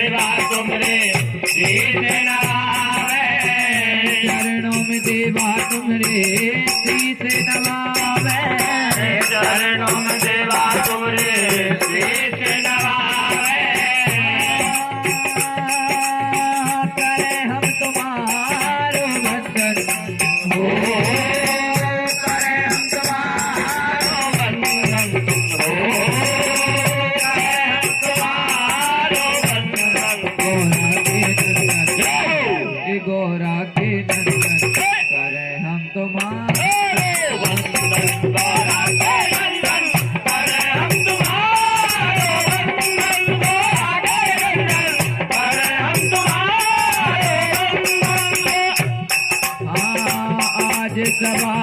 देवा तुमरे शीश नवावे, चरणों में देवा तुमरे शीश नवावे, चरणों में देवा तुमरे शीश नवावे, करे हम तुम्हारो वंदन हो, करे हम तुम्हारो वंदन हो, करे हम तुम्हारो वंदन गोरा के नंदन करे हम तुम्हारो वंदन, गोरा के नंदन करे हम तुम्हारो वंदन, गोरा के नंदन करे हम तुम्हारो वंदन। आज सवा